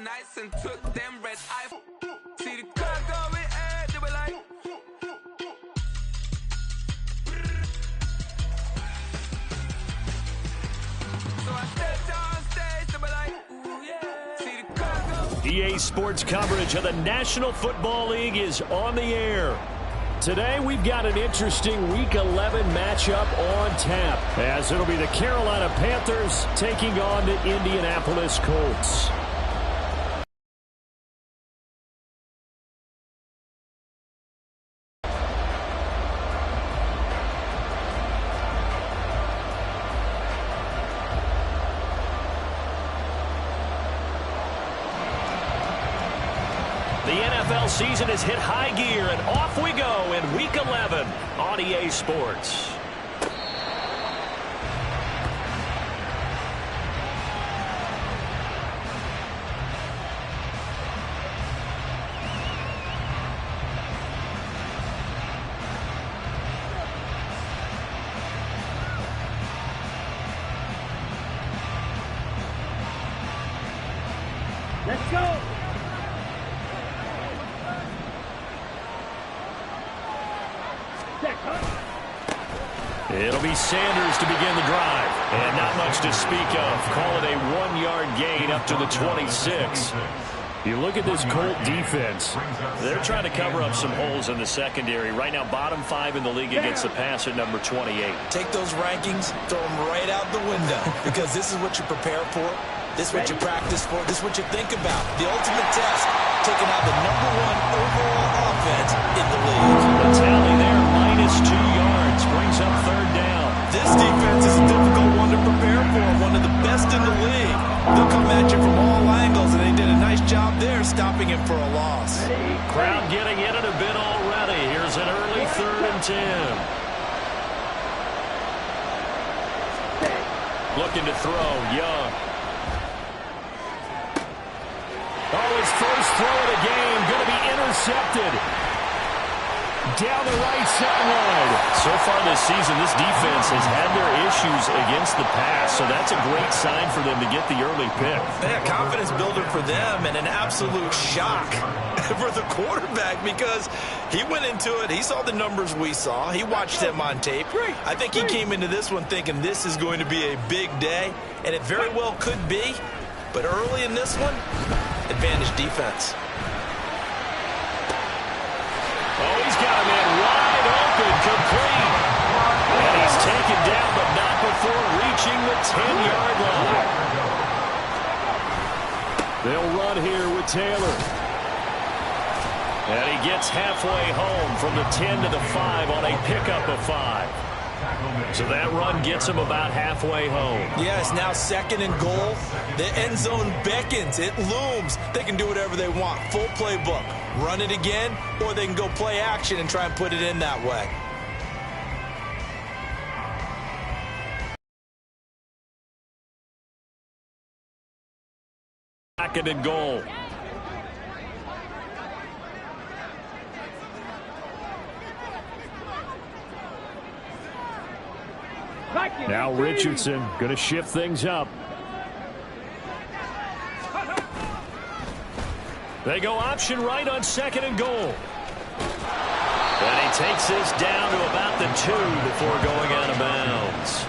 nice and took them red eye. See the crowd going ahead, they were like. So I stepped on stage, they were like, ooh yeah. See the crowd go. EA Sports coverage of the National Football League is on the air. Today, we've got an interesting Week 11 matchup on tap, as it'll be the Carolina Panthers taking on the Indianapolis Colts. The NFL season has hit high gear, and off we go in Week 11 on EA Sports. Let's go! It'll be Sanders to begin the drive. And not much to speak of. Call it a 1-yard gain up to the 26. You look at this Colt defense. They're trying to cover up some holes in the secondary. Right now, bottom 5 in the league against the pass at number 28. Take those rankings, throw them right out the window. Because this is what you prepare for. This is what you practice for. This is what you think about. The ultimate test, taking out the #1 overall offense in the league. The tally there, -2 yards, brings up third down. This defense is a difficult one to prepare for, one of the best in the league. They'll come at you from all angles, and they did a nice job there stopping him for a loss. Crowd getting in it a bit already. Here's an early 3rd and 10. Looking to throw, Young. Oh, his first throw of the game, going to be intercepted. Down the right sideline. So far this season, this defense has had their issues against the pass, so that's a great sign for them to get the early pick. Yeah, confidence builder for them and an absolute shock for the quarterback because he went into it. He saw the numbers we saw. He watched them on tape. I think he came into this one thinking this is going to be a big day, and it very well could be. But early in this one, advantage defense. Oh, he's got a man wide open, complete. And he's taken down, but not before reaching the 10-yard line. They'll run here with Taylor. And he gets halfway home from the 10 to the 5 on a pickup of 5. So that run gets him about halfway home. Yeah, it's now 2nd and goal. The end zone beckons. It looms. They can do whatever they want. Full playbook. Run it again, or they can go play action and try and put it in that way. Second and goal. Now Richardson going to shift things up. They go option right on 2nd and goal. And he takes this down to about the 2 before going out of bounds.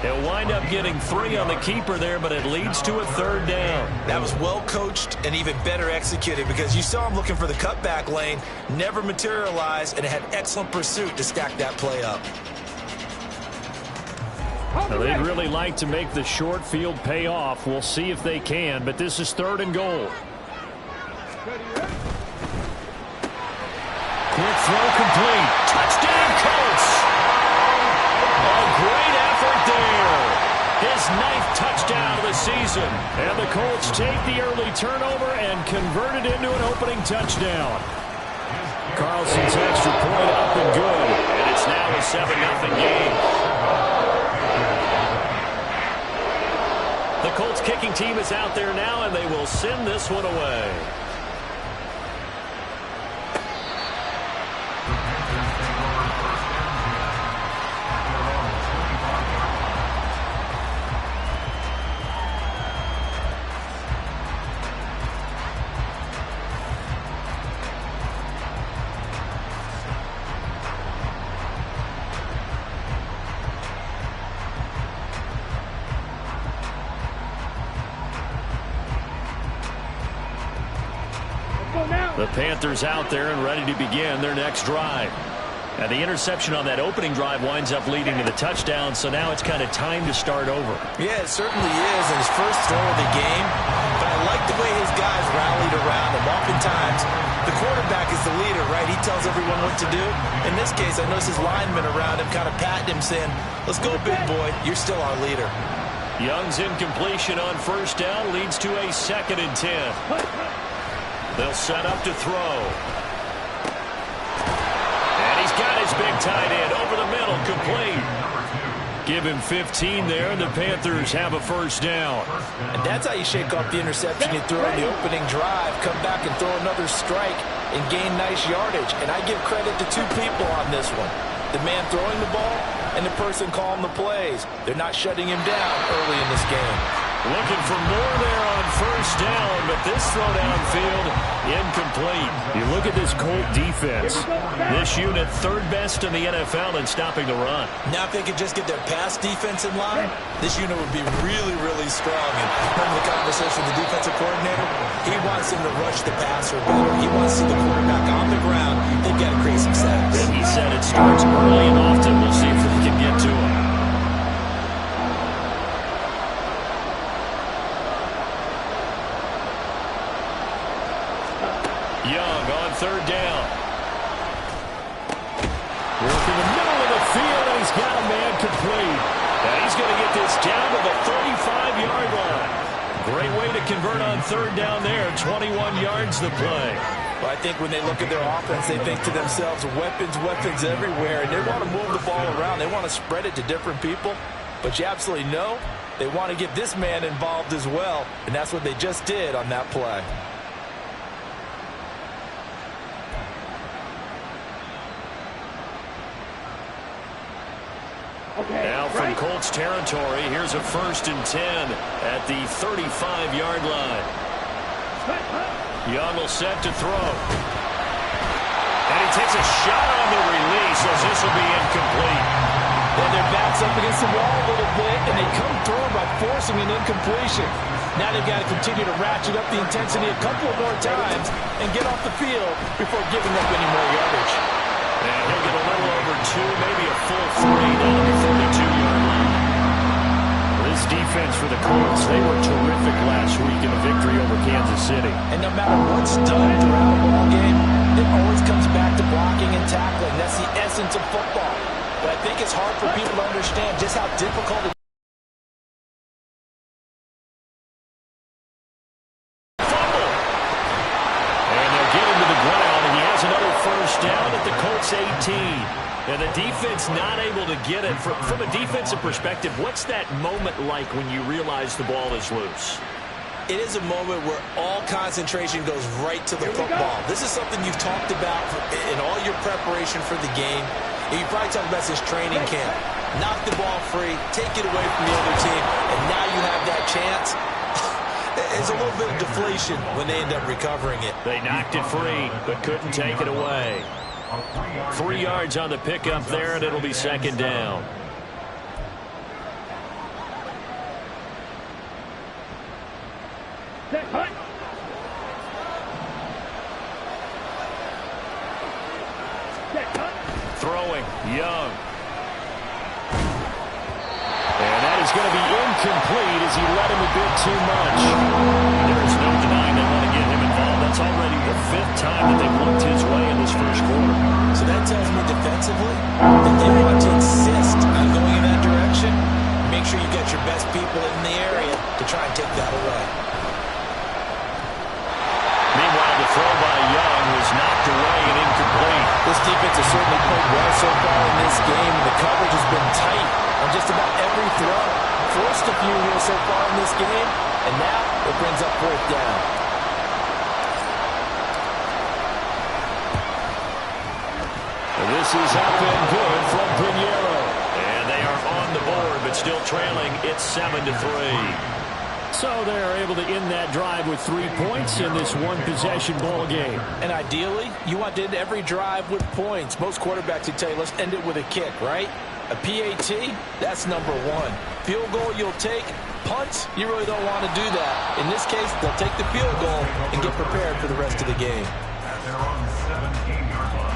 He'll wind up getting 3 on the keeper there, but it leads to a 3rd down. That was well coached and even better executed because you saw him looking for the cutback lane, never materialized, and had excellent pursuit to stack that play up. Now, they'd really like to make the short field pay off. We'll see if they can, but this is 3rd and goal. Quick throw complete. Touchdown, Colts. A great effort there. His 9th touchdown of the season. And the Colts take the early turnover and convert it into an opening touchdown. Carlson's extra point up and good. And it's now a 7-0 game. The Colts kicking team is out there now, and they will send this one away. The Panthers out there and ready to begin their next drive. And the interception on that opening drive winds up leading to the touchdown, so now it's kind of time to start over. Yeah, it certainly is, and his first throw of the game. But I like the way his guys rallied around him. Oftentimes, the quarterback is the leader, right? He tells everyone what to do. In this case, I noticed his linemen around him kind of patting him, saying, "Let's go, big boy. You're still our leader." Young's incompletion on first down leads to a 2nd and 10. They'll set up to throw. Got his big tight end over the middle, complete. Give him 15 there, and the Panthers have a first down. And that's how you shake off the interception you throw in the opening drive, come back and throw another strike and gain nice yardage. And I give credit to two people on this one. The man throwing the ball and the person calling the plays. They're not shutting him down early in this game. Looking for more there on first down, but this throw downfield, incomplete. You look at this Colt defense. This unit, 3rd best in the NFL in stopping the run. Now if they could just get their pass defense in line, this unit would be really, really strong. And remember the conversation with the defensive coordinator? He wants them to rush the passer better. He wants to see the quarterback on the ground. They've got to create some sacks. And he said it starts early and often. We'll see if we can get to him. Young on 3rd down. Working the middle of the field, and he's got a man complete. And he's going to get this down to the 35-yard line. Great way to convert on 3rd down there. 21 yards the play. Well, I think when they look at their offense, they think to themselves, weapons, weapons everywhere. And they want to move the ball around. They want to spread it to different people. But you absolutely know they want to get this man involved as well. And that's what they just did on that play. Now from Colts territory, here's a 1st and 10 at the 35-yard line. Young will set to throw. And he takes a shot on the release as this will be incomplete. Well, their back's up against the wall a little bit, and they come through by forcing an incompletion. Now they've got to continue to ratchet up the intensity a couple more times and get off the field before giving up any more yardage. And he'll get a little over 2, maybe a full 3 down to the 32-yard line. This defense for the Colts, they were terrific last week in a victory over Kansas City. And no matter what's done throughout a ball game, it always comes back to blocking and tackling. That's the essence of football. But I think it's hard for people to understand just how difficult it is. Fumble! And they'll get him to the ground, and he has another first down at the Colts 18. And the defense not able to get it. From a defensive perspective, what's that moment like when you realize the ball is loose? It is a moment where all concentration goes right to the football. This is something you've talked about in all your preparation for the game. And you probably talked about since training camp. Knock the ball free, take it away from the other team, and now you have that chance. It's a little bit of deflation when they end up recovering it. They knocked it free, but couldn't take it away. 3 yards on the pickup there, and it'll be 2nd down. Throwing, Young. And that is going to be incomplete as he let him a bit too much. There's no denying they want to get him involved. That's already the 5th time that they've looked his way in this first quarter. So that tells me defensively that they want to insist on going in that direction. Make sure you get your best people in the area to try and take that away. Meanwhile, the throw by Young was knocked away and incomplete. This defense has certainly played well so far in this game, and the coverage has been tight on just about every throw. Forced a few here so far in this game, and now it brings up 4th down. This is up and good from Pinheiro. And they are on the board, but still trailing. It's 7-3. So they're able to end that drive with 3 points in this one-possession ball game. And ideally, you want to end every drive with points. Most quarterbacks would tell you, let's end it with a kick, right? A PAT, that's number 1. Field goal you'll take, punts, you really don't want to do that. In this case, they'll take the field goal and get prepared for the rest of the game. At their own 17-yard line.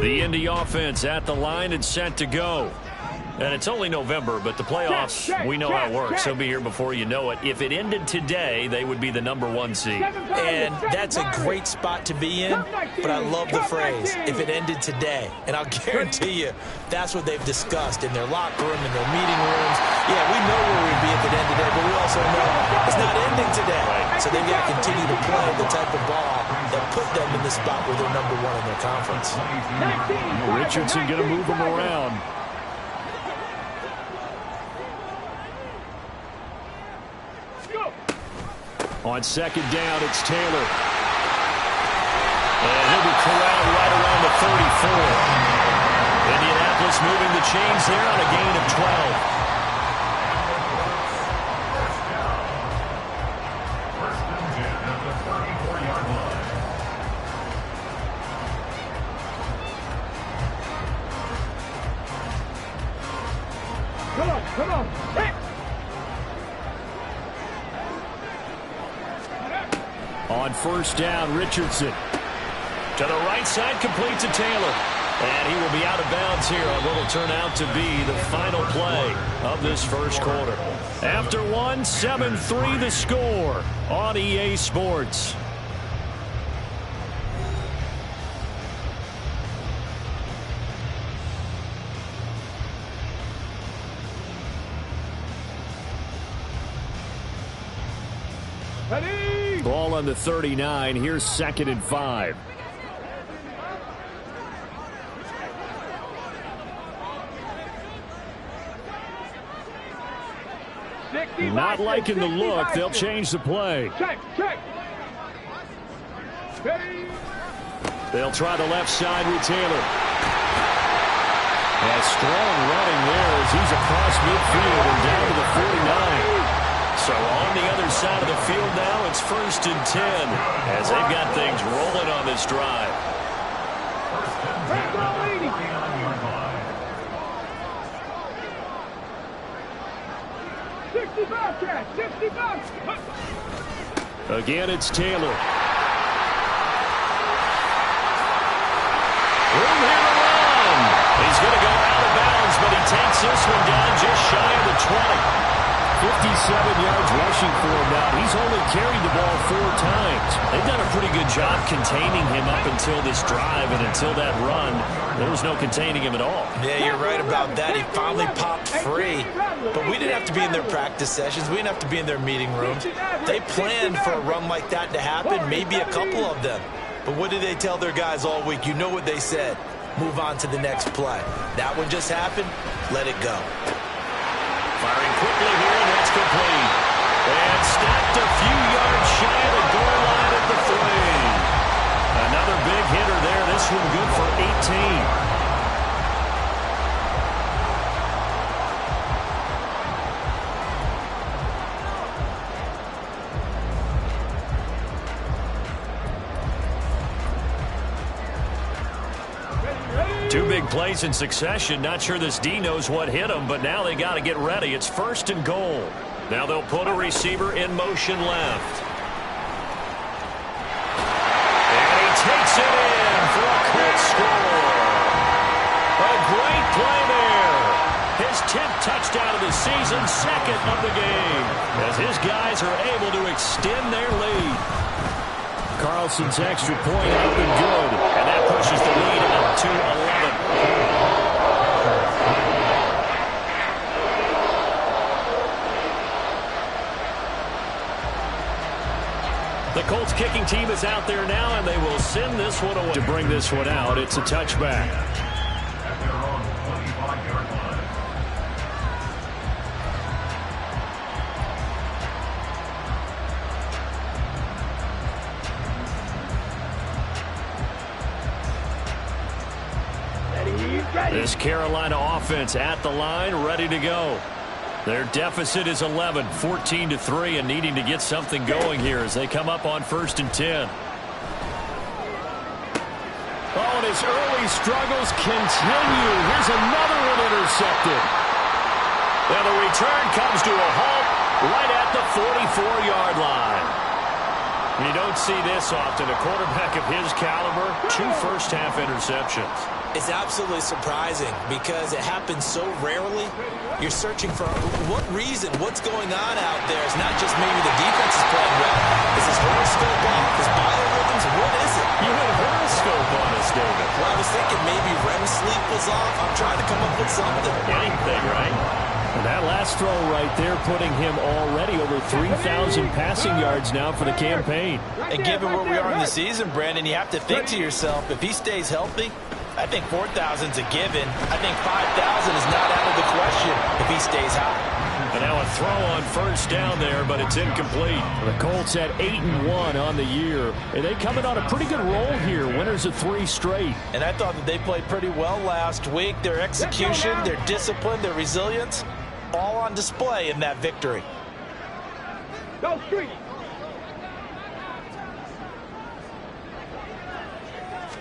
The Indy offense at the line and set to go. And it's only November, but the playoffs, we know how it works. They'll be here before you know it. If it ended today, they would be the #1 seed. And that's a great spot to be in, but I love the phrase, if it ended today. And I'll guarantee you, that's what they've discussed in their locker room, in their meeting rooms. Yeah, we know where we'd be if it ended today, but we also know it's not ending today. So they've got to continue to play the type of ball that put them in the spot where they're #1 in their conference. Richardson going to move them around. On second down, it's Taylor. And he'll be corralled right around the 34. Indianapolis moving the chains there on a gain of 12. First and 10 at the 34-yard line. Come on. Hey. On first down, Richardson. To the right side, complete to Taylor. And he will be out of bounds here on what will turn out to be the final play of this first quarter. After one, 7-3 the score on EA Sports. Ready? Ball on the 39. Here's 2nd and 5. Not liking the look. They'll change the play. Check. Ready? They'll try the left side with Taylor. A strong running there as he's across midfield and down to the 49. So on the other side of the field now, it's 1st and 10 as they've got things rolling on this drive. Again, it's Taylor. Room here to run. He's going to go out of bounds, but he takes this one down just shy of the 20. 57 yards rushing for him now. He's only carried the ball 4 times. They've done a pretty good job containing him up until this drive, and until that run, there was no containing him at all. Yeah, you're right about that. He finally popped free. But we didn't have to be in their practice sessions. We didn't have to be in their meeting rooms. They planned for a run like that to happen, maybe a couple of them. But what did they tell their guys all week? You know what they said. Move on to the next play. That one just happened. Let it go. Firing quickly here, and that's complete. And stopped a few yards shy of the goal line at the 3. Another big hitter there. This one good for 18. Two big plays in succession. Not sure this D knows what hit him, but now they got to get ready. It's 1st and goal. Now they'll put a receiver in motion left. And he takes it in for a quick score. A great play there. His 10th touchdown of the season, 2nd of the game, as his guys are able to extend their lead. Carlson's extra point up and good, and that pushes the lead up to 11. The Colts kicking team is out there now, and they will send this one away. To bring this one out, it's a touchback. At their own 25-yard line. This Carolina offense at the line, ready to go. Their deficit is 11, 14-3, and needing to get something going here as they come up on 1st and 10. Oh, and his early struggles continue. Here's another one intercepted. And the return comes to a halt right at the 44-yard line. You don't see this often. A quarterback of his caliber, 2 first-half interceptions. It's absolutely surprising because it happens so rarely. You're searching for what reason, what's going on out there. It's not just maybe the defense is playing well. Is his horoscope off? His biorhythms? What is it? You had a horoscope on us, David. Well, I was thinking maybe REM sleep was off. I'm trying to come up with something. Anything, right? And that last throw right there putting him already over 3,000 passing yards now for the campaign. And given where we are in the season, Brandon, you have to think to yourself, if he stays healthy, I think 4,000 is a given. I think 5,000 is not out of the question if he stays high. And now a throw on 1st down there, but it's incomplete. The Colts at 8-1 on the year. And they coming on a pretty good roll here. Winners of 3 straight. And I thought that they played pretty well last week. Their execution, their discipline, their resilience, all on display in that victory. Go Street.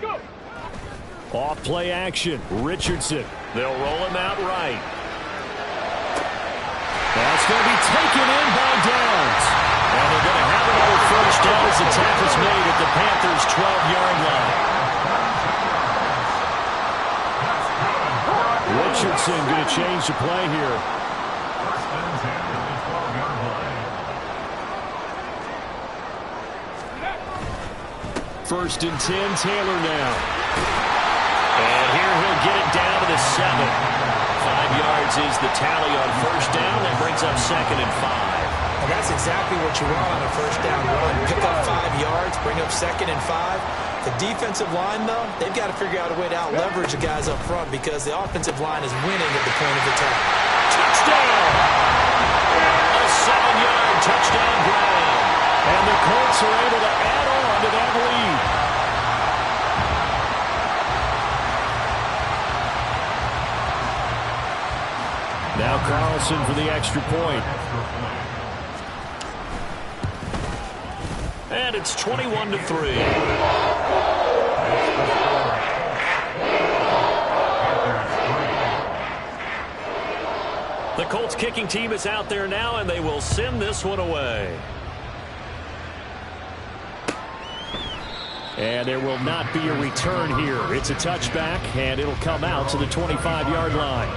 Go. Off play action. Richardson. They'll roll him out right. That's going to be taken in by Downs. And they're going to have another 1st down as the tackle's made at the Panthers' 12-yard line. Richardson going to change the play here. 1st and 10, Taylor now. And here he'll get it down to the 7. 5 yards is the tally on 1st down. That brings up 2nd and 5. Well, that's exactly what you want on a 1st down run. Pick up 5 yards, bring up 2nd and 5. The defensive line, though, they've got to figure out a way to out-leverage the guys up front because the offensive line is winning at the point of attack. Touchdown! A 7-yard touchdown ground. And the Colts are able to add on to that lead. Now Carlson for the extra point. And it's 21-3. The Colts kicking team is out there now, and they will send this one away. And there will not be a return here. It's a touchback, and it'll come out to the 25-yard line.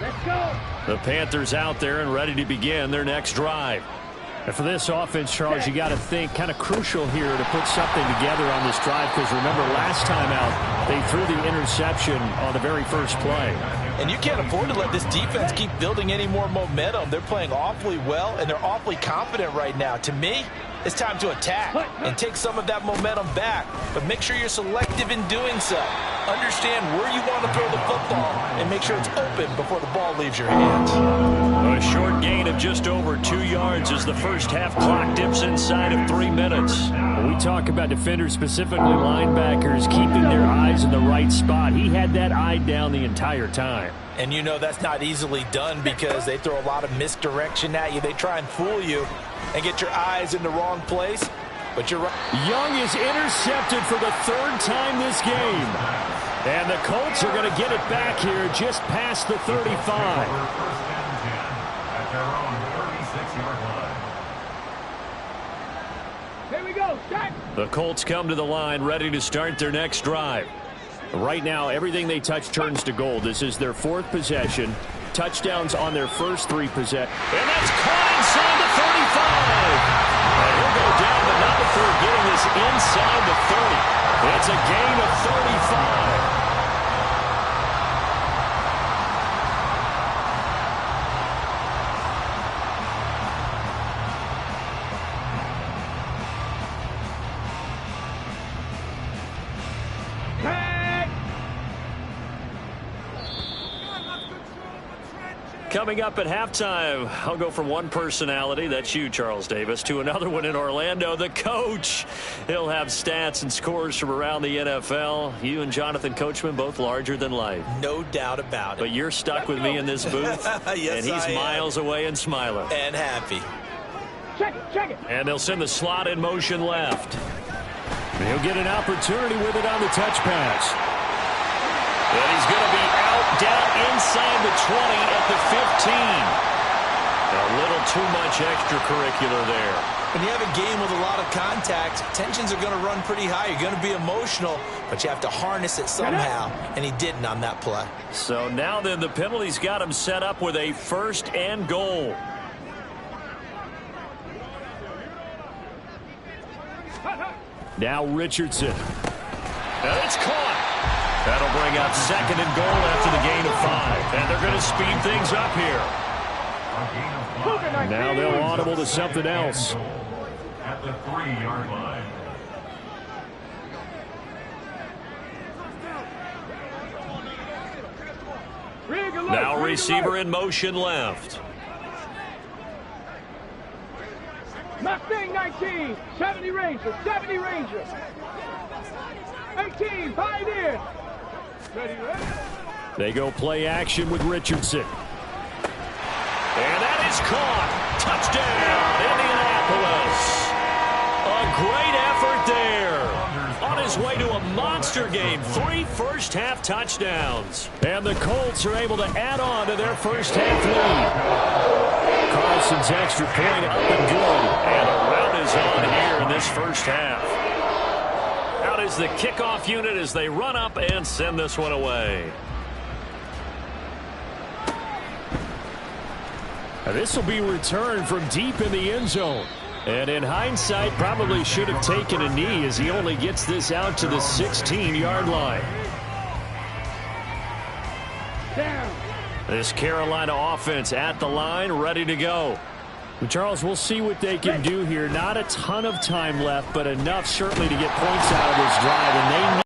Let's go. The Panthers out there and ready to begin their next drive. And for this offense, Charles, you got to think kind of crucial here to put something together on this drive because remember last time out they threw the interception on the very first play. And you can't afford to let this defense keep building any more momentum. They're playing awfully well, and they're awfully confident right now. To me, it's time to attack and take some of that momentum back, but make sure you're selective in doing so. Understand where you want to throw the football and make sure it's open before the ball leaves your hands. A short gain of just over 2 yards as the first half clock dips inside of 3 minutes. When we talk about defenders, specifically linebackers, keeping their eyes in the right spot, he had that eye down the entire time. And you know that's not easily done because they throw a lot of misdirection at you. They try and fool you and get your eyes in the wrong place. But you're right. Young is intercepted for the 3rd time this game. And the Colts are going to get it back here just past the 35. At their own 36-yard line. Here we go. Start. The Colts come to the line ready to start their next drive. Right now, everything they touch turns to gold. This is their 4th possession. Touchdowns on their first 3 possessions. And that's caught inside the 35. And he'll go down, but not before getting this inside the 30. It's a gain of 35. Coming up at halftime, I'll go from one personality, that's you, Charles Davis, to another one in Orlando, the coach. He'll have stats and scores from around the NFL. You and Jonathan Coachman both larger than life. No doubt about it. But you're stuck with me in this booth, yes, and he's miles away and smiling. And happy. Check it. And they'll send the slot in motion left. He'll get an opportunity with it on the touch pass. And he's going to be out, down inside the 20 at the 15. A little too much extracurricular there. When you have a game with a lot of contact, tensions are going to run pretty high. You're going to be emotional, but you have to harness it somehow, and he didn't on that play. So now then, the penalty's got him set up with a 1st and goal. Now Richardson. And it's caught. That'll bring up 2nd and goal after the gain of 5. And they're going to speed things up here. Now they'll audible to something else. At the 3-yard line. Now receiver in motion left. Mustang 19, 70 Ranger, 70 Ranger. 18, Pioneer. Ready. They go play action with Richardson. And that is caught. Touchdown, Indianapolis. A great effort there. On his way to a monster game. 3 first-half touchdowns. And the Colts are able to add on to their first-half lead. Carlson's extra point up and good. And a rout is on here in this first half. Out is the kickoff unit as they run up and send this one away. This will be returned from deep in the end zone. And in hindsight, probably should have taken a knee as he only gets this out to the 16-yard line. Down. This Carolina offense at the line, ready to go. Charles, we'll see what they can do here. Not a ton of time left, but enough certainly to get points out of this drive. And they need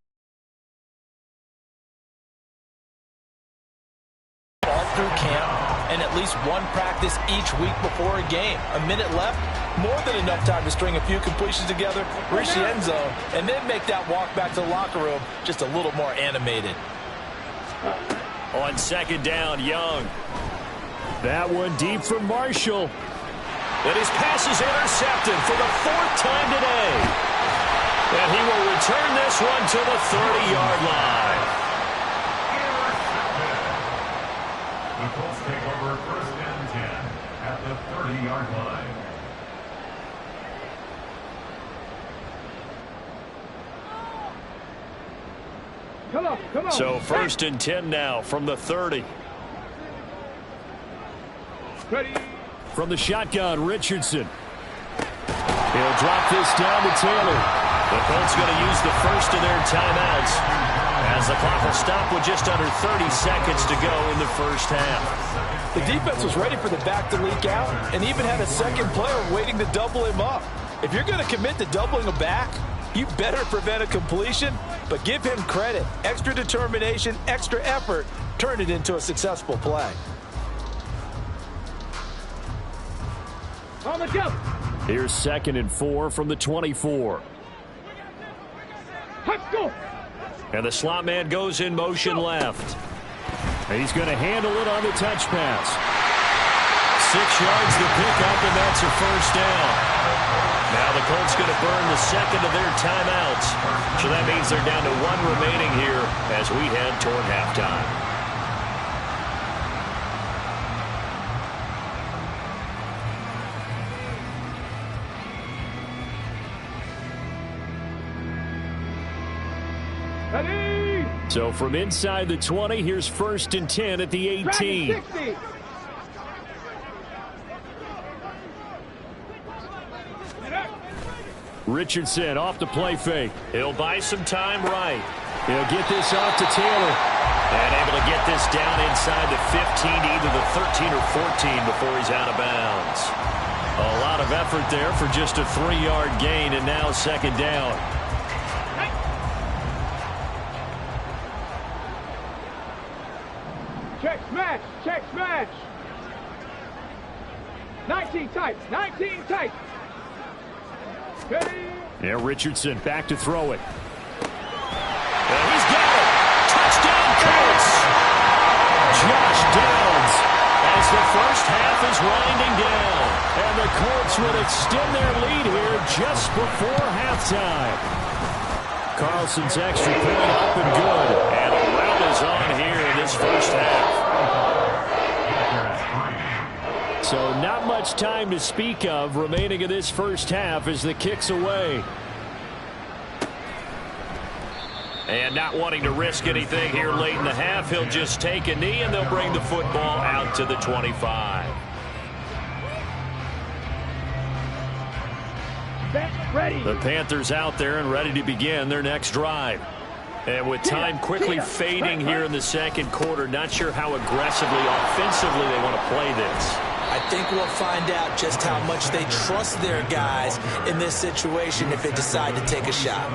All through camp and at least one practice each week before a game. A minute left, more than enough time to string a few completions together, reach the end zone, and then make that walk back to the locker room just a little more animated. on 2nd down, Young. That one deep from Marshall. And his pass is intercepted for the 4th time today. And he will return this one to the 30-yard line. The Colts take over 1st and 10 at the 30-yard line. Come on. So 1st and 10 now from the 30. Ready. From the shotgun, Richardson. He'll drop this down to Taylor. The Colts going to use the first of their timeouts as the clock will stop with just under 30 seconds to go in the first half. The defense was ready for the back to leak out and even had a second player waiting to double him up. If you're going to commit to doubling a back, you better prevent a completion, but give him credit. Extra determination, extra effort, turned it into a successful play. On the jump. Here's 2nd and 4 from the 24. Let's go. And the slot man goes in motion left. And he's going to handle it on the touch pass. 6 yards to pick up, and that's a 1st down. Now the Colts going to burn the 2nd of their timeouts. So that means they're down to 1 remaining here as we head toward halftime. Ready. So from inside the 20, here's 1st and 10 at the 18. 60. Richardson off the play fake. He'll buy some time right. He'll get this off to Taylor. And able to get this down inside the 15, either the 13 or 14 before he's out of bounds. A lot of effort there for just a 3-yard gain, and now 2nd down. Check smash. 19 tight. 19 tight. Ready? Yeah, Richardson back to throw it. And he's got it. Touchdown, Colts. Josh Downs as the first half is winding down. And the Colts will extend their lead here just before halftime. Carlson's extra point up and good. And a rout is on here in this first half. So not much time to speak of remaining in this first half as the kick's away. And not wanting to risk anything here late in the half, he'll just take a knee and they'll bring the football out to the 25. Ready. The Panthers out there and ready to begin their next drive. And with time quickly fading here in the second quarter, not sure how aggressively, offensively they want to play this. I think we'll find out just how much they trust their guys in this situation if they decide to take a shot.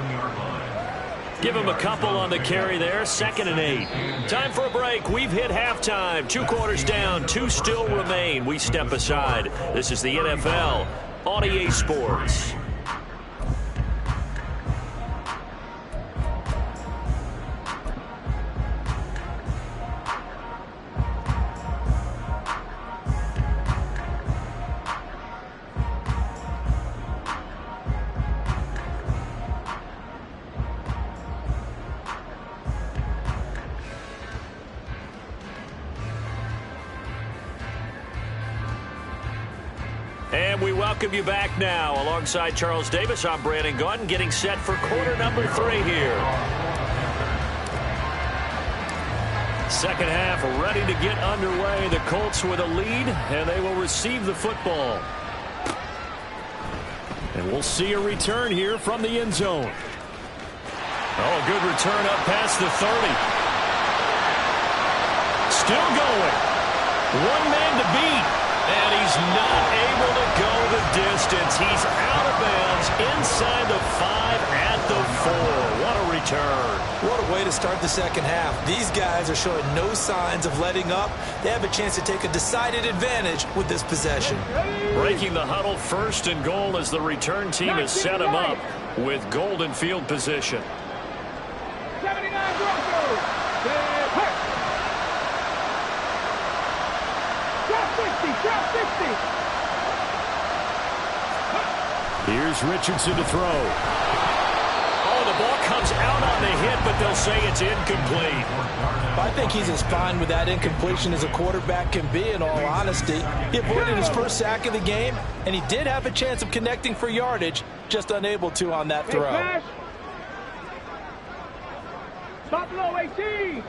Give him a couple on the carry there, 2nd and 8. Time for a break. We've hit halftime. 2 quarters down, 2 still remain. We step aside. This is the NFL on EA Sports. And we welcome you back now. Alongside Charles Davis, I'm Brandon Gunn, getting set for quarter number 3 here. Second half ready to get underway. The Colts with a lead, and they will receive the football. And we'll see a return here from the end zone. Oh, good return up past the 30. Still going. One man to beat. And he's not able to go the distance. He's out of bounds inside the 5 at the 4. What a return. What a way to start the second half. These guys are showing no signs of letting up. They have a chance to take a decided advantage with this possession. Breaking the huddle, 1st and goal as the return team has set him up with golden field position. 79 Broncos. Drop 60. Here's Richardson to throw. Oh, the ball comes out on the hit, but they'll say it's incomplete. I think he's as fine with that incompletion as a quarterback can be, in all honesty. He avoided his first sack of the game, and he did have a chance of connecting for yardage, just unable to on that throw. Stop below 18.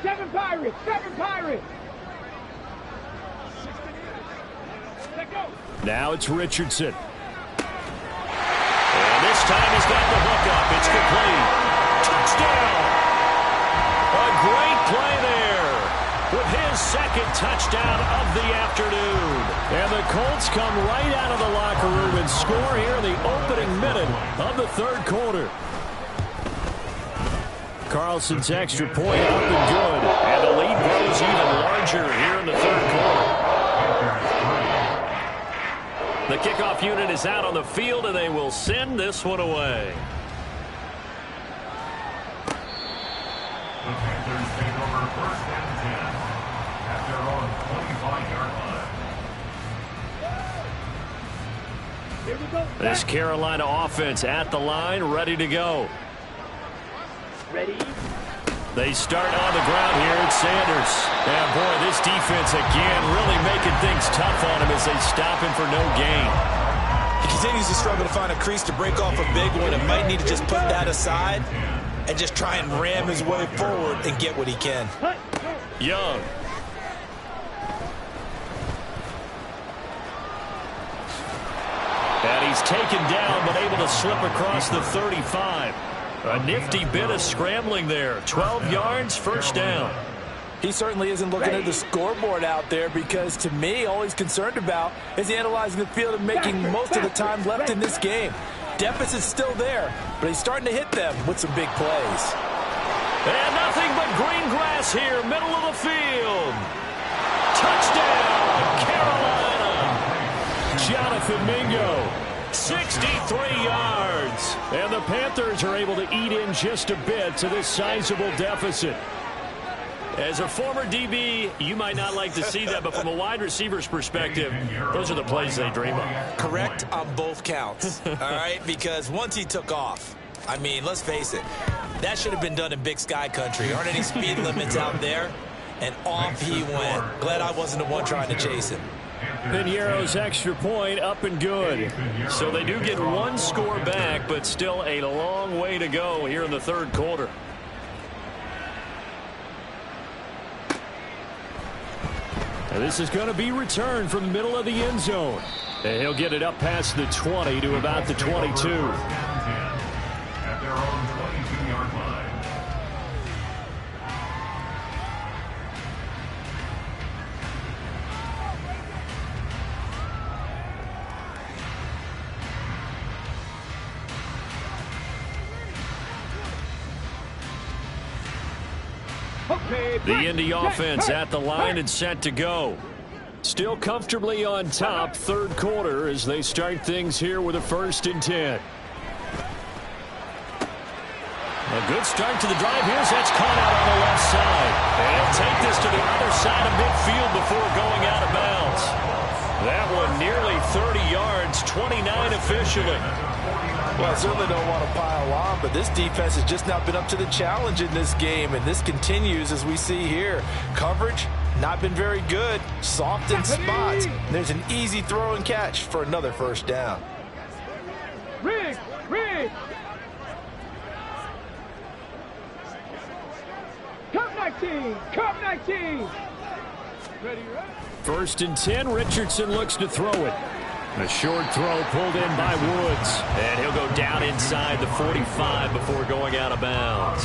7 Pirates. Now it's Richardson. And this time he's got the hook up. It's complete. Touchdown. A great play there with his 2nd touchdown of the afternoon. And the Colts come right out of the locker room and score here in the opening minute of the 3rd quarter. Carlson's extra point up and good. And the lead grows even larger here in the 3rd quarter. The kickoff unit is out on the field, and they will send this one away. The Panthers take over 1st and 10 at their own 25-yard line. Here we go. This Carolina offense at the line, ready to go. Ready. They start on the ground here at Sanders. And boy, this defense again really making things tough on him as they stop him for no gain. He continues to struggle to find a crease to break off a big one and might need to just put that aside and just try and ram his way forward and get what he can. Young. And he's taken down but able to slip across the 35. A nifty bit of scrambling there. 12 yards, 1st down. He certainly isn't looking at the scoreboard out there because, to me, all he's concerned about is analyzing the field and making most of the time left in this game. Deficit's still there, but he's starting to hit them with some big plays. And nothing but green grass here, middle of the field. Touchdown, Carolina. Jonathan Mingo. 63 yards. And the Panthers are able to eat in just a bit to this sizable deficit. As a former DB, you might not like to see that, but from a wide receiver's perspective, those are the plays they dream of. Correct on both counts, all right? Because once he took off, I mean, let's face it, that should have been done in Big Sky country. Aren't any speed limits out there? And off he went. Glad I wasn't the one trying to chase him. Piniero's extra point up and good. So they do get one score back, but still a long way to go here in the third quarter. And this is going to be returned from the middle of the end zone. And he'll get it up past the 20 to about the 22. At their own 22-yard line. The Indy offense at the line and set to go. Still comfortably on top, third quarter as they start things here with a 1st and 10. A good start to the drive. Here's that's caught out on the left side. And he'll take this to the other side of midfield before going out of bounds. That one nearly 30 yards, 29 officially. Well, I certainly don't want to pile on, but this defense has just not been up to the challenge in this game, and this continues as we see here. Coverage, not been very good. Soft in spots. There's an easy throw and catch for another first down. Rig! Cup 19! Cup 19! Ready, right? 1st and 10, Richardson looks to throw it. A short throw pulled in by Woods. And he'll go down inside the 45 before going out of bounds.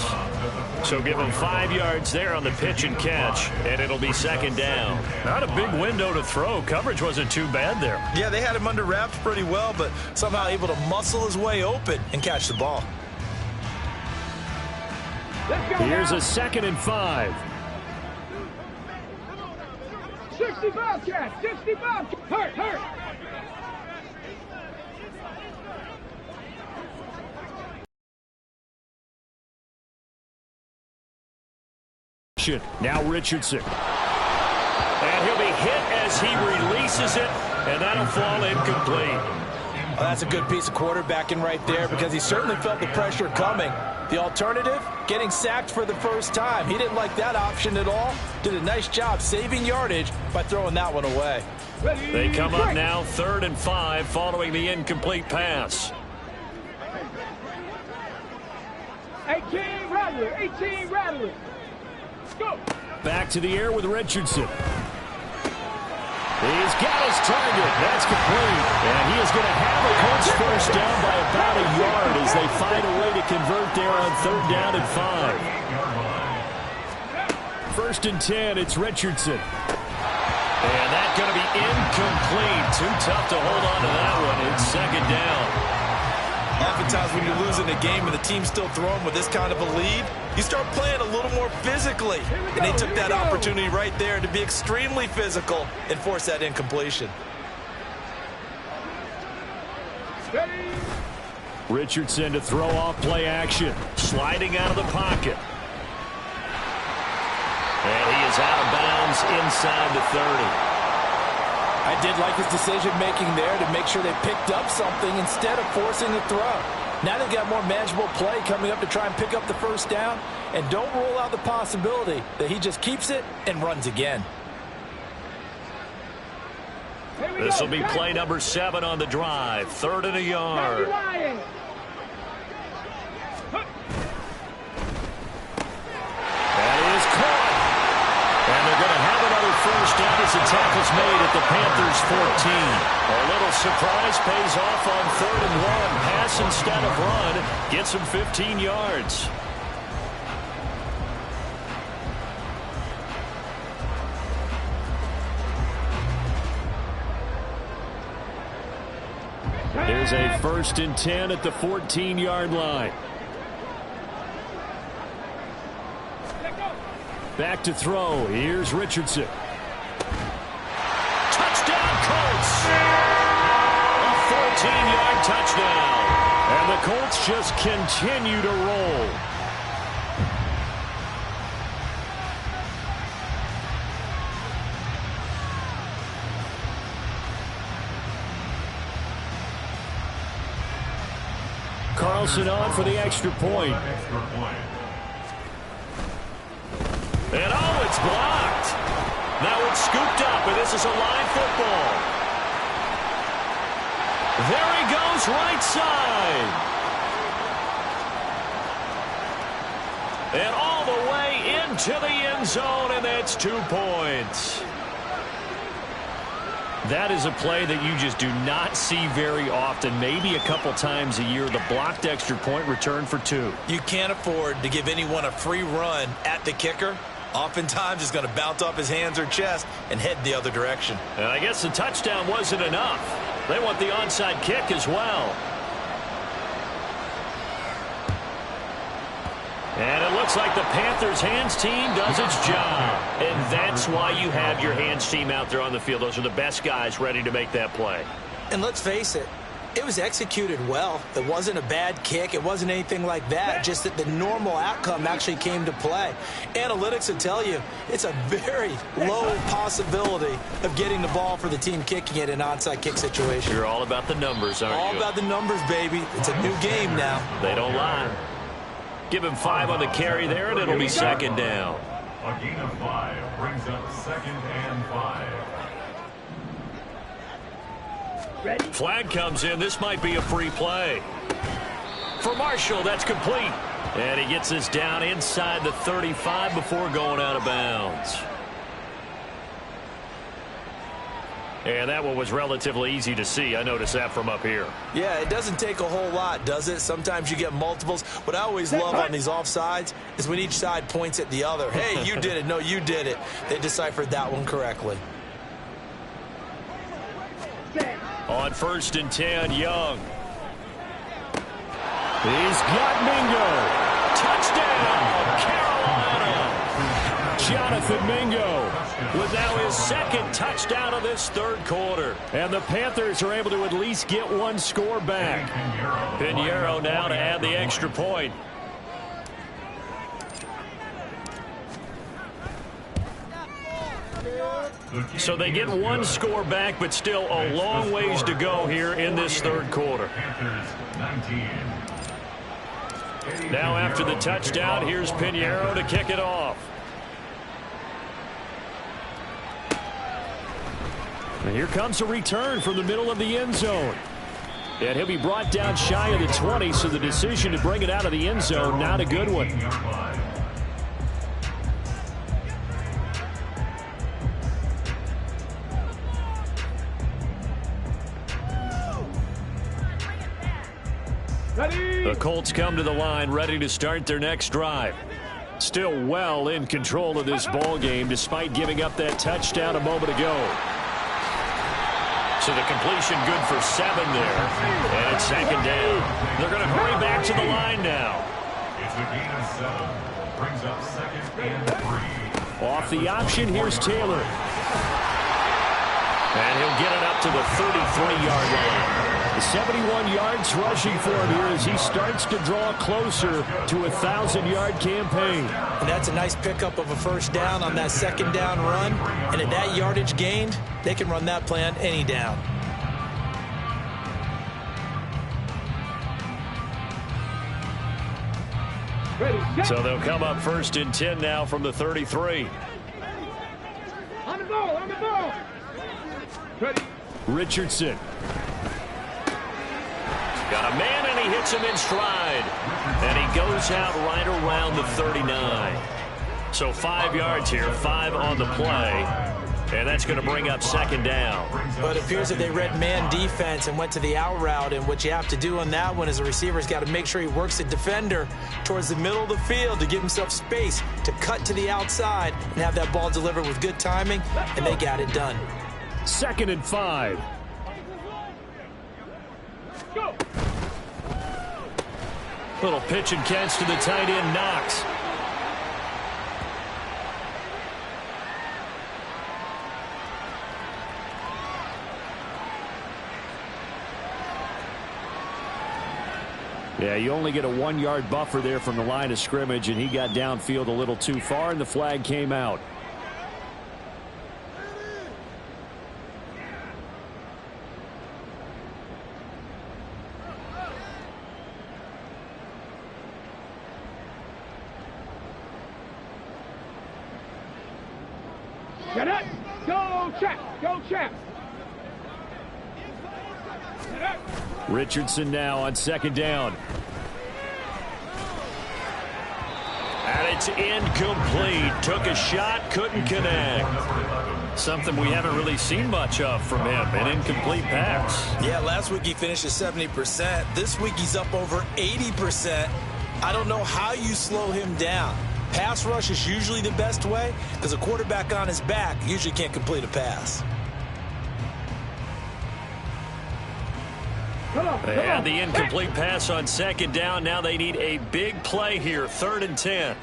So give him 5 yards there on the pitch and catch, and it'll be 2nd down. Not a big window to throw. Coverage wasn't too bad there. Yeah, they had him under wraps pretty well, but somehow able to muscle his way open and catch the ball. Let's go Here's now. a 2nd and 5. 65 catch! 65! Hurt! Now Richardson. And he'll be hit as he releases it, and that'll fall incomplete. Well, that's a good piece of quarterbacking right there because he certainly felt the pressure coming. The alternative, getting sacked for the first time. He didn't like that option at all. Did a nice job saving yardage by throwing that one away. They come up now 3rd and 5 following the incomplete pass. 18 Rattler! Go! Back to the air with Richardson. He's got his target. That's complete. And he is going to have a Colts first down by about a yard as they find a way to convert there on 3rd down and 5. 1st and 10, it's Richardson. And that's going to be incomplete. Too tough to hold on to that one. It's 2nd down. Oftentimes when you're losing a game and the team's still throwing with this kind of a lead, you start playing a little more physically. And they took that opportunity right there to be extremely physical and force that incompletion. Richardson to throw off play action. Sliding out of the pocket. And he is out of bounds inside the 30. I did like his decision-making there to make sure they picked up something instead of forcing the throw. Now they've got more manageable play coming up to try and pick up the first down, and don't rule out the possibility that he just keeps it and runs again. This will be play number 7 on the drive. 3rd and a yard. That is caught. And they're going to have another first down as the tackle's made at the Panthers' 14. A little surprise pays off on 3rd and 1. Pass instead of run. Gets him 15 yards. There's a 1st and 10 at the 14-yard line. Back to throw. Here's Richardson. Touchdown, Colts! 14-yard touchdown. And the Colts just continue to roll. Carlson on for the extra point. And oh, it's blocked. Now it's scooped up, and this is a line football. There he goes, right side. And all the way into the end zone, and that's 2 points. That is a play that you just do not see very often. Maybe a couple times a year, the blocked extra point return for 2. You can't afford to give anyone a free run at the kicker. Oftentimes, he's going to bounce off his hands or chest and head the other direction. And I guess the touchdown wasn't enough. They want the onside kick as well. And it looks like the Panthers' hands team does its job. And that's why you have your hands team out there on the field. Those are the best guys ready to make that play. And let's face it, it was executed well. It wasn't a bad kick. It wasn't anything like that. Just that the normal outcome actually came to play. Analytics will tell you it's a very low possibility of getting the ball for the team kicking it in an onside kick situation. You're all about the numbers, aren't you? All about the numbers, baby. It's a new game now. They don't lie. Give him 5 on the carry there, and it'll be second down. A gain of 5 brings up 2nd and 5. Flag comes in. This might be a free play. For Marshall, that's complete. And he gets us down inside the 35 before going out of bounds. And that one was relatively easy to see. I noticed that from up here. Yeah, it doesn't take a whole lot, does it? Sometimes you get multiples. What I always love on these offsides is when each side points at the other. Hey, you did it. No, you did it. They deciphered that one correctly. On 1st and 10, Young. He's got Mingo. Touchdown, Carolina. Jonathan Mingo with now his 2nd touchdown of this 3rd quarter. And the Panthers are able to at least get 1 score back. Pinheiro now to add the extra point. So they get 1 score back, but still a long ways to go here in this 3rd quarter. Now after the touchdown, here's Pinheiro to kick it off. And here comes a return from the middle of the end zone. And he'll be brought down shy of the 20, so the decision to bring it out of the end zone, not a good one. The Colts come to the line, ready to start their next drive. Still well in control of this ball game, despite giving up that touchdown a moment ago. So the completion good for 7 there. And it's 2nd down. They're going to hurry back to the line now. It's a gain of 7. Brings up 2nd and 3. Off the option, here's Taylor. And he'll get it up to the 33-yard line. 71 yards rushing for him here as he starts to draw closer to a 1,000-yard campaign. And that's a nice pickup of a 1st down on that 2nd down run. And at that yardage gained, they can run that play on any down. So they'll come up 1st and 10 now from the 33. On the ball, on the ball. Ready. Richardson. Got a man, and he hits him in stride. And he goes out right around the 39. So 5 yards here, 5 on the play. And that's going to bring up 2nd down. But it appears that they read man defense and went to the out route. And what you have to do on that one is a receiver's got to make sure he works the defender towards the middle of the field to give himself space to cut to the outside and have that ball delivered with good timing. And they got it done. 2nd and 5. Go. Little pitch and catch to the tight end, Knox. Yeah, you only get a 1-yard buffer there from the line of scrimmage, and he got downfield a little too far, and the flag came out. Get it! Go, Chaps! Go, Chaps! Richardson now on 2nd down. And it's incomplete. Took a shot, couldn't connect. Something we haven't really seen much of from him, an incomplete pass. Yeah, last week he finished at 70%. This week he's up over 80%. I don't know how you slow him down. Pass rush is usually the best way because a quarterback on his back usually can't complete a pass. And the incomplete pass on 2nd down. Now they need a big play here. 3rd and 10.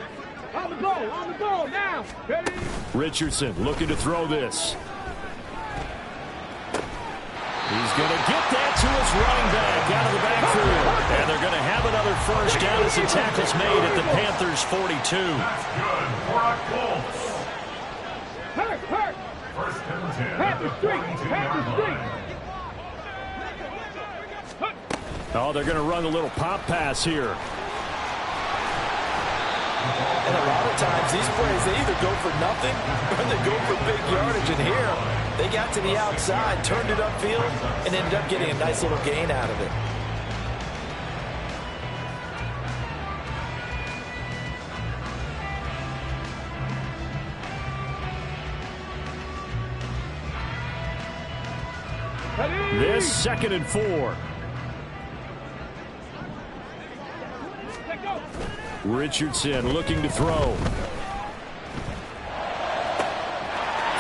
On the ball, now! Ready? Richardson looking to throw this. He's going to get that to his running back out of the backfield. And they're going to have another first down as the tackle's made at the Panthers' 42. That's good for a Colts. Hurt! First and 10. Panthers streak! Panthers streak! Oh, they're going to run a little pop pass here. And a lot of times these plays, they either go for nothing or they go for big yardage. And here, they got to the outside, turned it upfield, and ended up getting a nice little gain out of it. This 2nd and 4. Richardson looking to throw.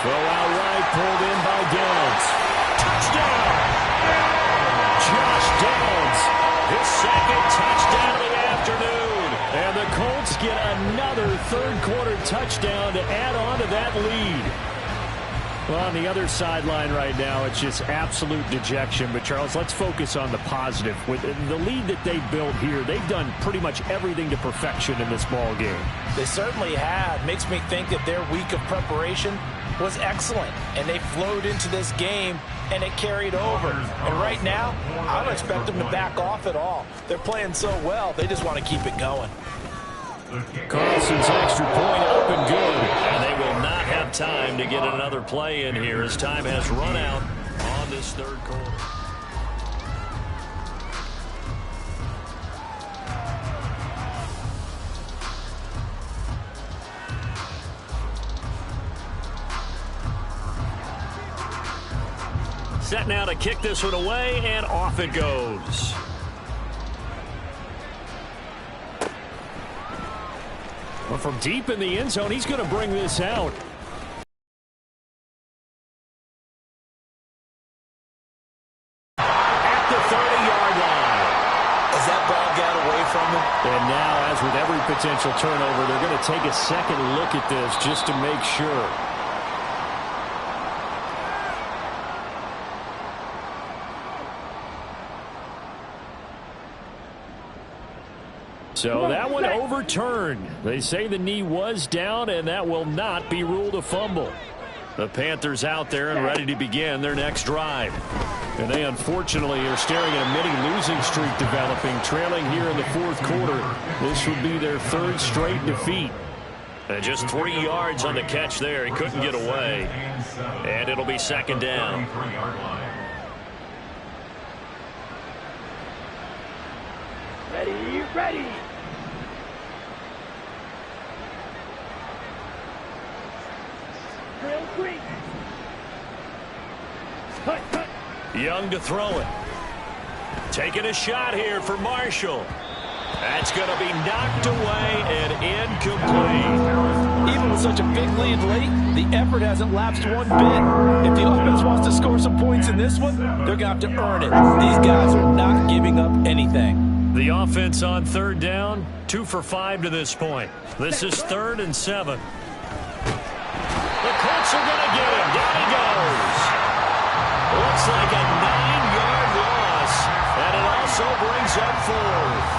Throw out right, pulled in by Downs. Touchdown! Josh Downs, his 2nd touchdown of the afternoon. And the Colts get another 3rd quarter touchdown to add on to that lead. Well, on the other sideline right now, it's just absolute dejection. But, Charles, let's focus on the positive. With the lead that they built here, they've done pretty much everything to perfection in this ball game. They certainly have. Makes me think that their week of preparation was excellent. And they flowed into this game, and it carried over. And right now, I don't expect them to back off at all. They're playing so well, they just want to keep it going. Carlson's extra point up and good. And they will not have time to get another play in here as time has run out on this 3rd quarter. Set now to kick this one away, and off it goes. Well, from deep in the end zone, he's going to bring this out. At the 30-yard line. As that ball got away from him. And now, as with every potential turnover, they're going to take a second look at this just to make sure. So that one overturned. They say the knee was down, and that will not be ruled a fumble. The Panthers out there and ready to begin their next drive. And they unfortunately are staring at a mini losing streak developing, trailing here in the 4th quarter. This would be their 3rd straight defeat. And just 3 yards on the catch there. He couldn't get away. And it'll be 2nd down. Ready! Drill 3. Cut. Young to throw it. Taking a shot here for Marshall. That's going to be knocked away and incomplete. Even with such a big lead late, the effort hasn't lapsed one bit. If the offense wants to score some points in this one, they're going to have to earn it. These guys are not giving up anything. The offense on 3rd down, 2 for 5 to this point. This is 3rd and 7. The Colts are going to get him. Down he goes. Looks like a 9-yard loss. And it also brings up fourth.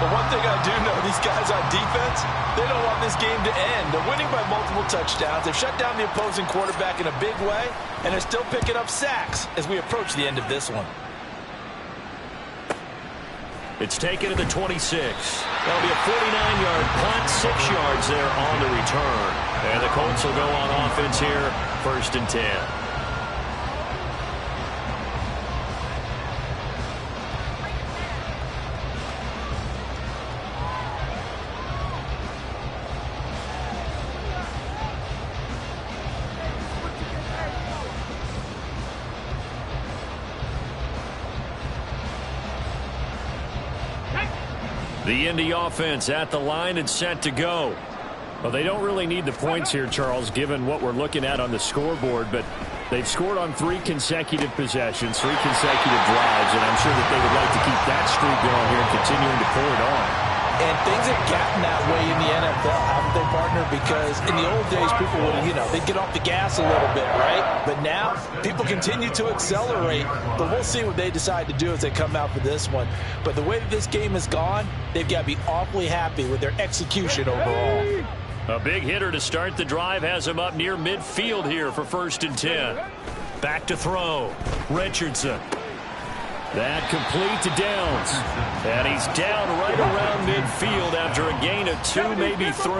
But one thing I do know, these guys on defense, they don't want this game to end. They're winning by multiple touchdowns. They've shut down the opposing quarterback in a big way, and they're still picking up sacks as we approach the end of this one. It's taken to the 26. That'll be a 49-yard punt, 6 yards there on the return. And the Colts will go on offense here, 1st and 10. The Indy offense at the line and set to go. Well, they don't really need the points here, Charles, given what we're looking at on the scoreboard, but they've scored on 3 consecutive possessions, 3 consecutive drives, and I'm sure that they would like to keep that streak going here and continuing to pull it on. And things have gotten that way in the NFL, haven't they, partner? Because in the old days, people would, they'd get off the gas a little bit, right? But now, people continue to accelerate. But we'll see what they decide to do as they come out for this one. But the way that this game has gone, they've got to be awfully happy with their execution overall. A big hitter to start the drive has him up near midfield here for 1st and 10. Back to throw. Richardson. That complete to Downs. And he's down right around midfield after a gain of 2, maybe 3.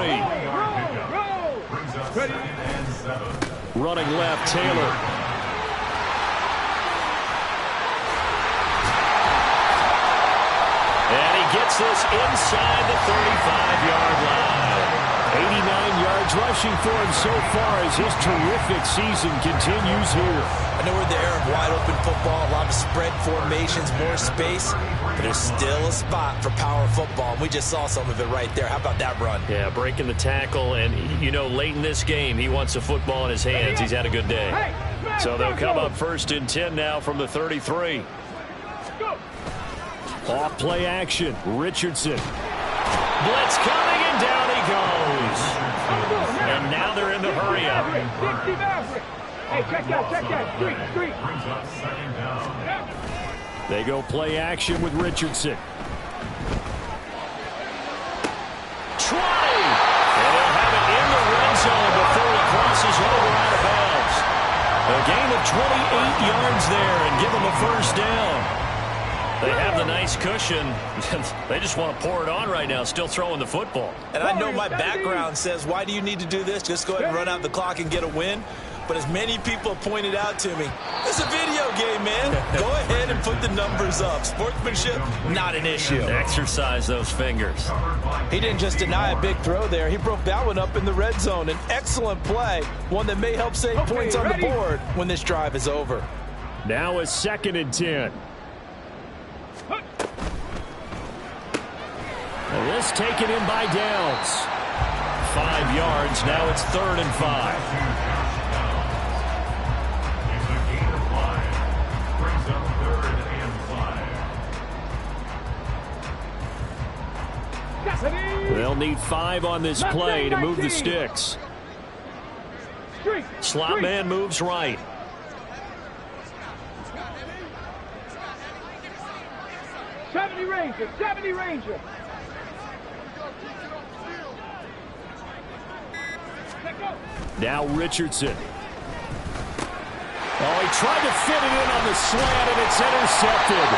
Running left, Taylor. And he gets this inside the 35-yard line. 89 yards rushing for him so far as his terrific season continues here. I know we're in the era of wide-open football, a lot of spread formations, more space, but there's still a spot for power football. We just saw some of it right there. How about that run? Yeah, breaking the tackle, and, late in this game, he wants the football in his hands. He's had a good day. So they'll come up 1st and 10 now from the 33. Off play action, Richardson. Blitz coming, and down he goes. And now they're in the hurry-up. Hey, check that. Street. They go play action with Richardson. 20! And they'll have it in the red zone before he crosses over out of bounds. A gain of 28 yards there and give him a 1st down. They have the nice cushion. They just want to pour it on right now, still throwing the football. And I know my background says, why do you need to do this? Just go ahead and run out the clock and get a win. But as many people have pointed out to me, it's a video game, man. Go ahead and put the numbers up. Sportsmanship, not an issue. Exercise those fingers. He didn't just deny a big throw there. He broke that one up in the red zone. An excellent play, one that may help save points on the board when this drive is over. Now a 2nd and 10. And this taken in by Downs. 5 yards. Now it's 3rd and 5. They'll need 5 on this play to move the sticks. Slot man moves right. Seventy Ranger. Now Richardson. Oh, he tried to fit it in on the slant, and it's intercepted.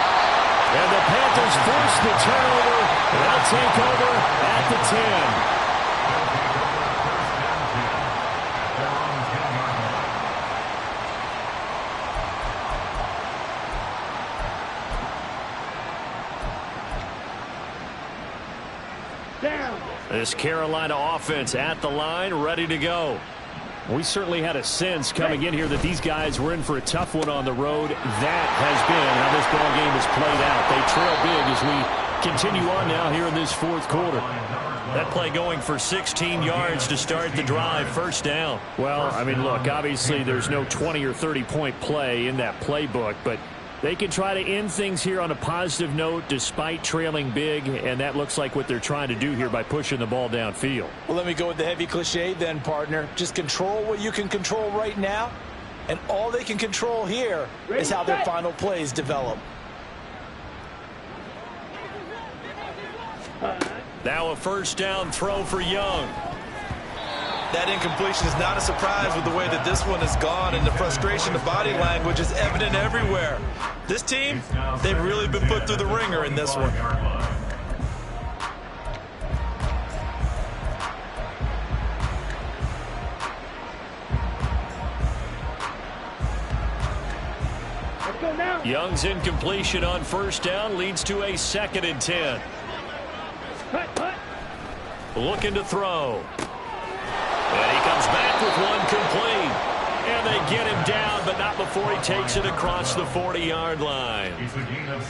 And the Panthers force the turnover. They'll take over at the 10. Down. This Carolina offense at the line, ready to go. We certainly had a sense coming in here that these guys were in for a tough one on the road. That has been how this ball game has played out. They trail big as we continue on now here in this 4th quarter. That play going for 16 yards to start the drive, 1st down. Well, I mean, look, obviously there's no 20 or 30-point play in that playbook, but they can try to end things here on a positive note despite trailing big, and that looks like what they're trying to do here by pushing the ball downfield. Well, let me go with the heavy cliche then, partner. Just control what you can control right now, and all they can control here is how their final plays develop. Now a first down throw for Young. That incompletion is not a surprise with the way that this one has gone, and the frustration, the body language is evident everywhere. This team, they've really been put through the ringer in this one. Young's incompletion on first down leads to a 2nd and 10. Looking to throw. And he comes back with one complete. And they get him down, but not before he takes it across the 40-yard line.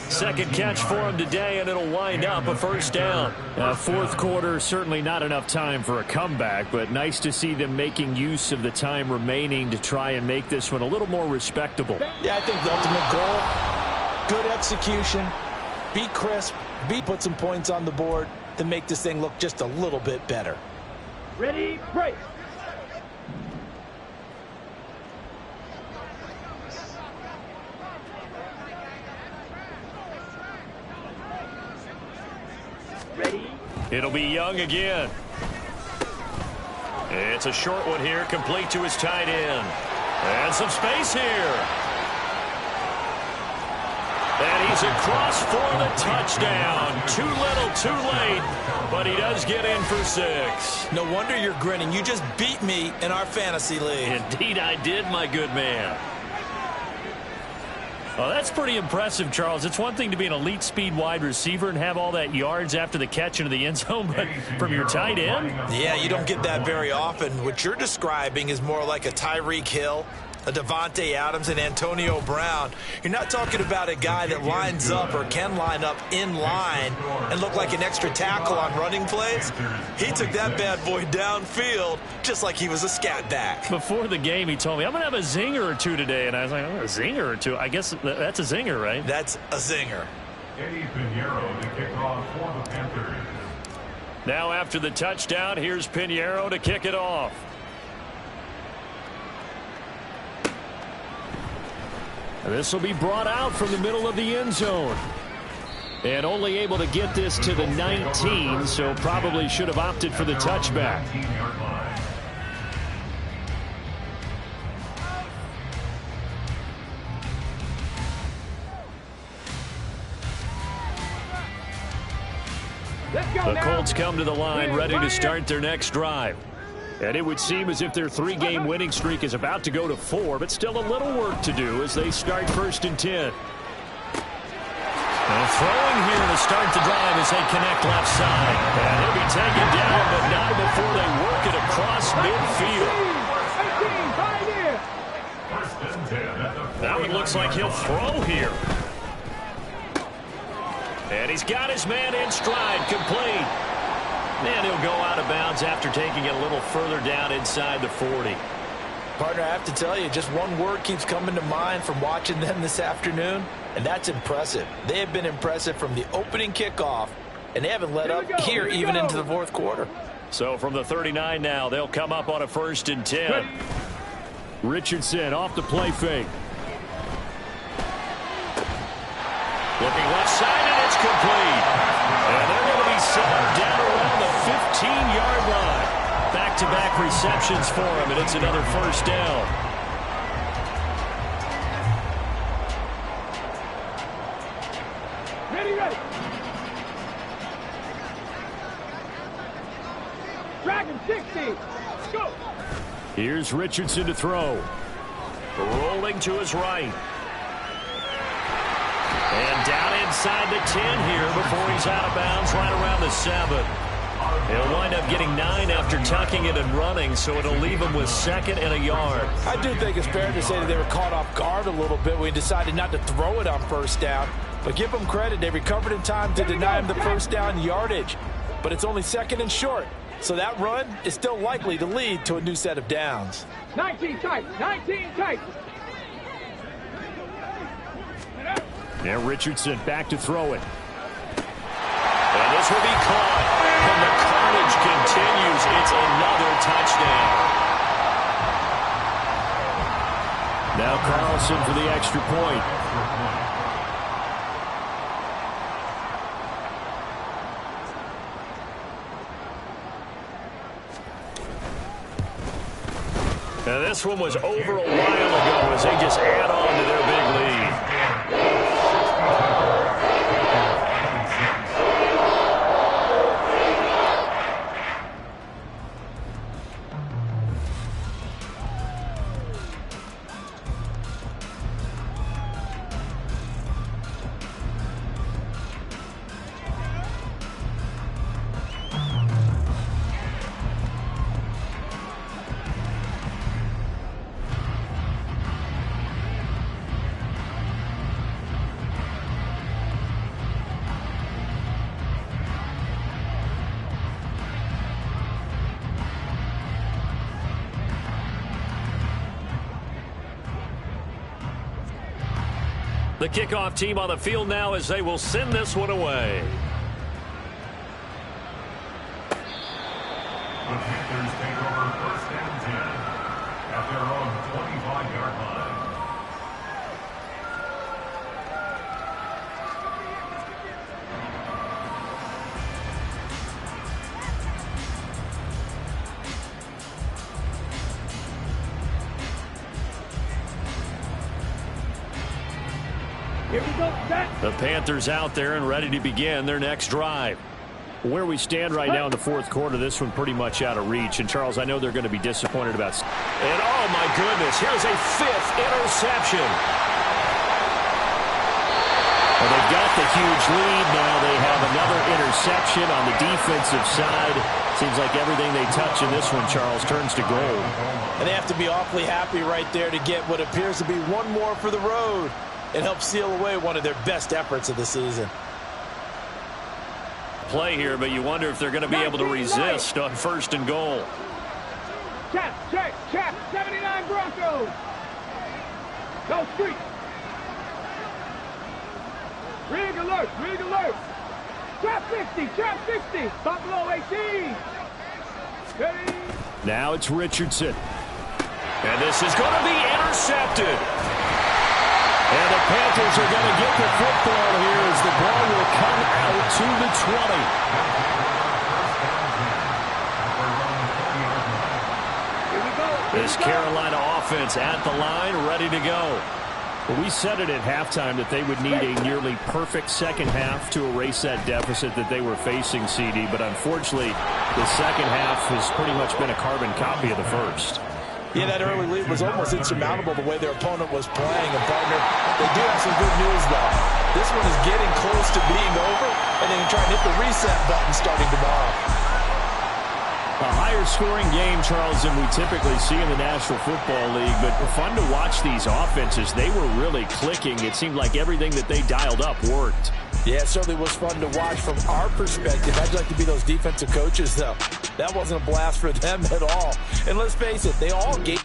2nd catch for him today, and it'll wind up a first down. Fourth quarter, certainly not enough time for a comeback, but nice to see them making use of the time remaining to try and make this one a little more respectable. Yeah, I think the ultimate goal, good execution, be crisp, put some points on the board to make this thing look just a little bit better. Ready, break. Ready. It'll be Young again. It's a short one here, complete to his tight end. And some space here. And he's across for the touchdown. Too little, too late, but he does get in for 6. No wonder you're grinning. You just beat me in our fantasy league. Indeed I did, my good man. Well, that's pretty impressive, Charles. It's one thing to be an elite speed wide receiver and have all that yards after the catch into the end zone, but from your tight end? Yeah, you don't get that very often. What you're describing is more like a Tyreek Hill, a Devontae Adams, and Antonio Brown. You're not talking about a guy that lines up or can line up in line and look like an extra tackle on running plays. He took that bad boy downfield just like he was a scat back. Before the game, he told me, I'm going to have a zinger or two today. And I was like, oh, a zinger or two? I guess that's a zinger, right? That's a zinger. Eddie Pinheiro to kick off for the Panthers. Now after the touchdown, here's Pinheiro to kick it off. This will be brought out from the middle of the end zone. And only able to get this to the 19, so probably should have opted for the touchback. The Colts come to the line ready to start their next drive. And it would seem as if their 3-game winning streak is about to go to 4, but still a little work to do as they start 1st and 10. And throwing here to start the drive as they connect left side. And he'll be taken down, but not before they work it across midfield. 18, Now it looks like he'll throw here. And he's got his man in stride, complete. And he'll go out of bounds after taking it a little further down inside the 40. Partner, I have to tell you, just one word keeps coming to mind from watching them this afternoon, and that's impressive. They have been impressive from the opening kickoff, and they haven't let up here even into the 4th quarter. So from the 39 now, they'll come up on a 1st and 10. Richardson off the play fake. Looking left side, and it's complete. And they're going to be set up down around the 15-yard line. Back-to-back receptions for him, and it's another first down. ready, ready. Dragon 60. Go. Here's Richardson to throw. Rolling to his right. And down inside the 10 here before he's out of bounds right around the 7. He'll wind up getting 9 after tucking it and running, so it'll leave him with 2nd and a yard. I do think it's fair to say that they were caught off guard a little bit when he decided not to throw it on first down. But give them credit, they recovered in time to deny him the first down yardage. But it's only 2nd and short, so that run is still likely to lead to a new set of downs. 19 tight, 19 tight. Now Richardson back to throw it. And this will be caught. And the carnage continues. It's another touchdown. Now Carlson for the extra point. And this one was over a while ago as they just add on to their big lead. The kickoff team on the field now as they will send this one away. The Panthers take over 1st and 10 at their own 25-yard line. Here we go, set. The Panthers out there and ready to begin their next drive. Where we stand right now in the fourth quarter, this one pretty much out of reach. And, Charles, I know they're going to be disappointed about it. And, oh, my goodness, here's a 5th interception. Well, they've got the huge lead. Now they have another interception on the defensive side. Seems like everything they touch in this one, Charles, turns to gold. And they have to be awfully happy right there to get what appears to be one more for the road. It helps seal away one of their best efforts of the season. Play here, but you wonder if they're going to be able to resist on 1st and goal. Check, 79 Broncos. Go street. Rig alert. Trap 60. Buffalo 18. Ready. Now it's Richardson. And this is going to be intercepted. And the Panthers are going to get the football here as the ball will come out to the 20. This Carolina offense at the line, ready to go. Well, we said it at halftime that they would need a nearly perfect second half to erase that deficit that they were facing, CD. But unfortunately, the second half has pretty much been a carbon copy of the first. Yeah, that early lead was almost insurmountable the way their opponent was playing. And, partner, they do have some good news, though. This one is getting close to being over, and they can try and hit the reset button starting tomorrow. A higher-scoring game, Charles, than we typically see in the National Football League, but fun to watch these offenses. They were really clicking. It seemed like everything that they dialed up worked. Yeah, it certainly was fun to watch from our perspective. I'd like to be those defensive coaches, though. That wasn't a blast for them at all. And let's face it, they all gave...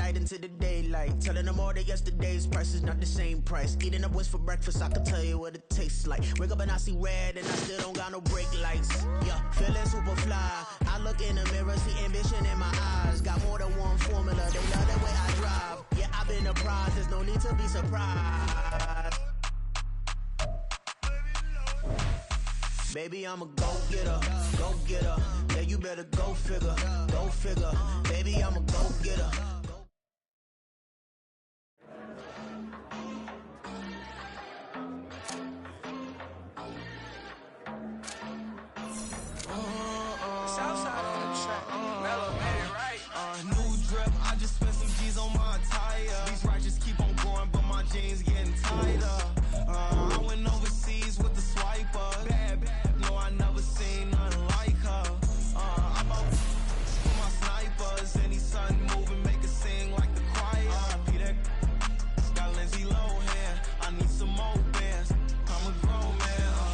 night into the daylight. Telling them all that yesterday's price is not the same price. Eating up wings for breakfast, I can tell you what it tastes like. Wake up and I see red and I still don't got no brake lights. Yeah, feeling super fly. I look in the mirror, see ambition in my eyes. Got more than one formula, they love the way I drive. Yeah, I've been a prize, there's no need to be surprised. Baby, I'm a go-getter, go-getter. Yeah, you better go figure, go figure. Baby, I'm a go-getter.